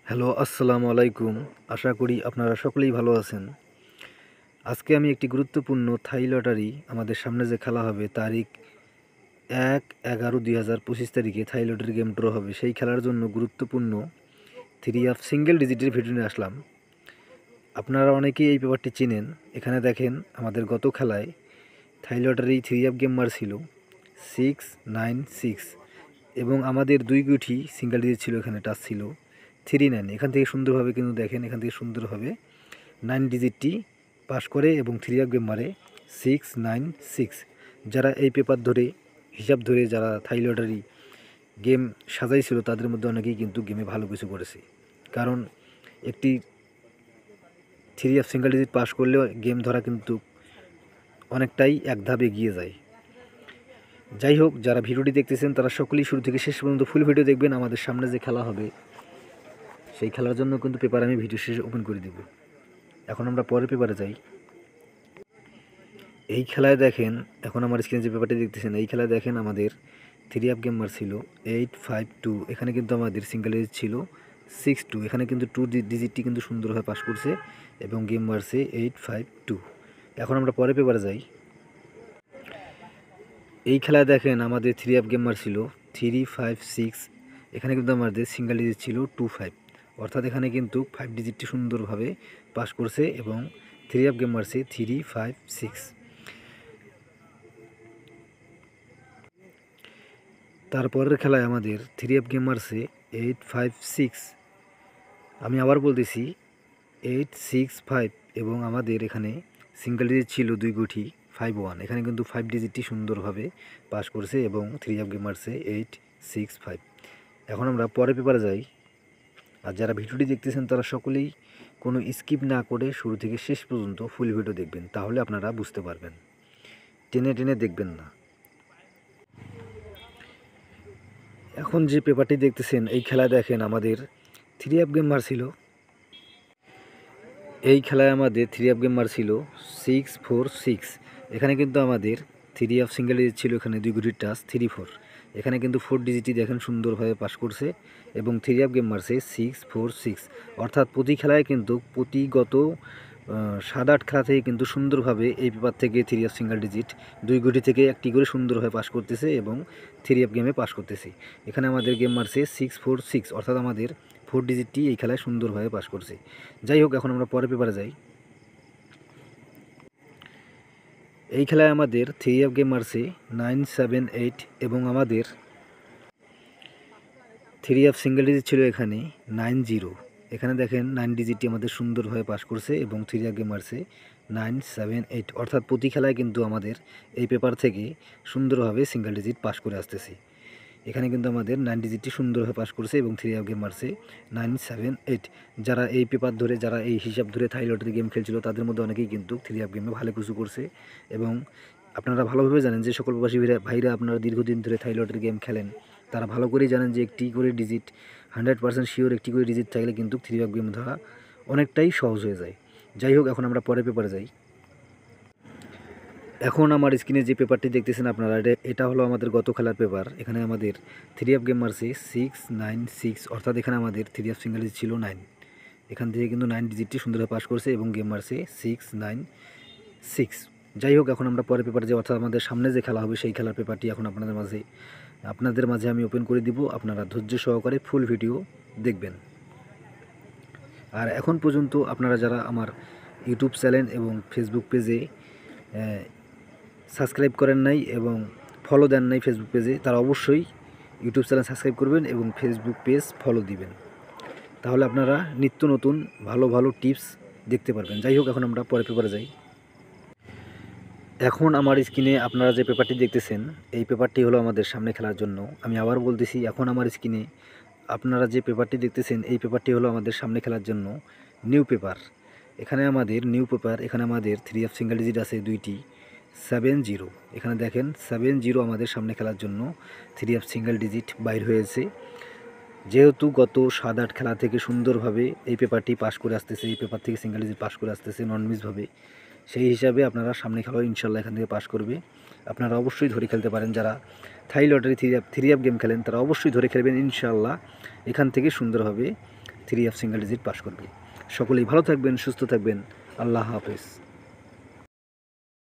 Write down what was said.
Hello, আসসালামু আলাইকুম। আশা করি আপনারা সকলেই ভালো আছেন। আজকে আমি একটি গুরুত্বপূর্ণ থাই লটারি আমাদের সামনে যে খেলা হবে তারিখ 1/11/2025 তারিখে থাই লটারি গেম ড্র হবে। সেই খেলার জন্য গুরুত্বপূর্ণ থ্রি অফ সিঙ্গেল ডিজিটের ভিডিও নিয়ে আসলাম। আপনারা অনেকেই এই পেপারটি চেনেন। এখানে দেখেন আমাদের গত খেলায় থাই লটারি থ্রি অফ গেম মারছিল 696 এবং আমাদের দুই গুটি সিঙ্গেল ডিজিট ছিল, এখানে টাচ ছিল 39। এখান থেকে সুন্দরভাবে কিন্তু দেখেন, এখান থেকে সুন্দরভাবে 9 ডিজিটটি পাস করে এবং থ্রি অফ গেম মারে 696। যারা এই পেপার ধরে হিসাব ধরে যারা থাই লটারি গেম সাজাইছিল তাদের মধ্যে অনেকেই কিন্তু গেমে ভালো কিছু করেছে, কারণ একটি three of single digit pass করলেও গেম ধরা কিন্তু অনেকটাই এক ধাপ এগিয়ে যায়। যাই হোক, যারা ভিডিওটি দেখতেছেন তারা সকলেই শুরু থেকে শেষ পর্যন্ত ফুল ভিডিও দেখবেন। আমাদের সামনে যে খেলা হবে সেই খেলার জন্য কিন্তু পেপার আমি ভিডিও শেষে ওপেন করে দিব। এখন আমরা পরের পেপারে যাই। এই খেলায় দেখেন, এখন আমার স্ক্রিনে যে পেপারটি দেখতেছেন, এই খেলায় দেখেন আমাদের থ্রি অফ গেম মারছিল 852। এখানে কিন্তু আমাদের সিঙ্গেল ডিজিট ছিল 62। এখানে কিন্তু টু ডিজিটটি কিন্তু সুন্দরভাবে পাস করছে এবং গেম মারছে 852। এখন আমরা পরের পেপারে যাই। এই খেলায় দেখেন আমাদের থ্রি অফ গেম মারছিল 356। এখানে কিন্তু আমাদের সিঙ্গেল ডিজিট ছিল 25, অর্থাৎ এখানে কিন্তু 5 ডিজিটটি সুন্দরভাবে পাস করছে এবং থ্রি অফ গেম মারছে 356। তারপরের খেলায় আমাদের থ্রি অফ গেম মারছে 856। আমি আবার বলতেছি 865 এবং আমাদের এখানে সিঙ্গেল ডিজিট ছিল দুই গুটি 51। এখানে কিন্তু 5 ডিজিটটি সুন্দরভাবে পাস করছে এবং থ্রি অফ গেম মারছে 865। এখন আমরা পরের পেপারে যাই। আর যারা ভিডিওটি দেখতেছেন তারা সকলেই কোনো স্কিপ না করে শুরু থেকে শেষ পর্যন্ত ফুল ভিডিও দেখবেন, তাহলে আপনারা বুঝতে পারবেন, টেনে টেনে দেখবেন না। এখন যে পেপারটি দেখতেছেন এই খেলায় দেখেন আমাদের থ্রি অফ গেম মারছিল, এই খেলায় আমাদের থ্রি অফ গেম মারছিল 646। এখানে কিন্তু আমাদের থ্রি অফ সিঙ্গেল ডিজিট ছিল, এখানে দুই গুটির টাচ 34। এখানে কিন্তু 4 ডিজিটই দেখেন সুন্দরভাবে পাস করছে এবং থ্রি অফ গেম মারছে 646। অর্থাৎ প্রতি খেলায় কিন্তু প্রতিগত 7-8 খেলা থেকে কিন্তু সুন্দরভাবে এই পেপার থেকে থ্রি অফ সিঙ্গেল ডিজিট দুই গুটি থেকে একটি করে সুন্দরভাবে পাস করতেছে এবং থ্রি অফ গেমে পাস করতেছে। এখানে আমাদের গেম মারছে 646, অর্থাৎ আমাদের 4 ডিজিটটি এই খেলায় সুন্দরভাবে পাস করছে। যাই হোক, এখন আমরা পরের পেপারে যাই। এই খেলায় আমাদের থ্রি অফ গেম মারছে 978 এবং আমাদের থ্রি অফ সিঙ্গেল ডিজিট ছিল এখানে 90। এখানে দেখেন 9 ডিজিটটি আমাদের সুন্দরভাবে পাস করছে এবং থ্রি অফ গেম মারছে 978। অর্থাৎ প্রতি খেলায় কিন্তু আমাদের এই পেপার থেকে সুন্দরভাবে সিঙ্গেল ডিজিট পাস করে আসতেছি। এখানে কিন্তু আমাদের 9 ডিজিটটি সুন্দরভাবে পাস করছে এবং থ্রি অফ গেম মারছে 978। যারা এই পেপার ধরে, যারা এই হিসাব ধরে থাই লটারি গেম খেলছিল তাদের মধ্যে অনেকেই কিন্তু থ্রি অফ গেমে ভালো কিছু করছে। এবং আপনারা ভালোভাবে জানেন যে সকল প্রবাসী ভাইরা আপনারা দীর্ঘদিন ধরে থাই লটারি গেম খেলেন, তারা ভালো করেই জানেন যে একটি করে ডিজিট 100% শিওর, একটি করে ডিজিট থাকলে কিন্তু থ্রি অফ গেম ধরা অনেকটাই সহজ হয়ে যায়। যাই হোক, এখন আমরা পরের পেপারে যাই। এখন আমার স্ক্রিনে যে পেপারটি দেখতেছেন আপনারা, এটা হলো আমাদের গত খেলার পেপার। এখানে আমাদের থ্রি অফ গেম মারছে 696, অর্থাৎ এখানে আমাদের থ্রি অফ সিঙ্গেল ডিজিট ছিল 9। এখান থেকে কিন্তু 9 ডিজিটটি সুন্দরভাবে পাস করছে এবং গেম মারছে 696। যাই হোক, এখন আমরা পরের পেপারে যাই, অর্থাৎ আমাদের সামনে যে খেলা হবে সেই খেলার পেপারটি এখন আপনাদের মাঝে আমি ওপেন করে দিব। আপনারা ধৈর্য সহকারে ফুল ভিডিও দেখবেন। আর এখন পর্যন্ত আপনারা যারা আমার ইউটিউব চ্যানেল এবং ফেসবুক পেজে সাবস্ক্রাইব করেন নাই এবং ফলো দেন নাই ফেসবুক পেজে, তারা অবশ্যই ইউটিউব চ্যানেল সাবস্ক্রাইব করবেন এবং ফেসবুক পেজ ফলো দিবেন, তাহলে আপনারা নিত্য নতুন ভালো ভালো টিপস দেখতে পারবেন। যাই হোক, এখন আমরা পরের পেপারে যাই। এখন আমার স্ক্রিনে আপনারা যে পেপারটি দেখতেছেন এই পেপারটি হলো আমাদের সামনে খেলার জন্য। আমি আবার বলতেছি, এখন আমার স্ক্রিনে আপনারা যে পেপারটি দেখতেছেন এই পেপারটি হলো আমাদের সামনে খেলার জন্য নিউ পেপার। এখানে আমাদের নিউ পেপার, এখানে আমাদের থ্রি অফ সিঙ্গেল ডিজিট আছে দুইটি 70। এখানে দেখেন 70 আমাদের সামনে খেলার জন্য থ্রি অফ সিঙ্গেল ডিজিট বাইর হয়েছে। যেহেতু গত 7-8 খেলা থেকে সুন্দরভাবে এই পেপারটি পাস করে আসতেছে, এই পেপার থেকে সিঙ্গেল ডিজিট পাস করে আসতেছে নন মিসভাবে, সেই হিসাবে আপনারা সামনে খেলাও ইনশাল্লাহ এখান থেকে পাস করবে। আপনারা অবশ্যই ধরে খেলতে পারেন, যারা থাই লটারি থ্রি অফ গেম খেলেন তারা অবশ্যই ধরে খেলবেন, ইনশাল্লাহ এখান থেকে সুন্দরভাবে 3 অফ সিঙ্গেল ডিজিট পাস করবে। সকলেই ভালো থাকবেন, সুস্থ থাকবেন। আল্লাহ হাফেজ।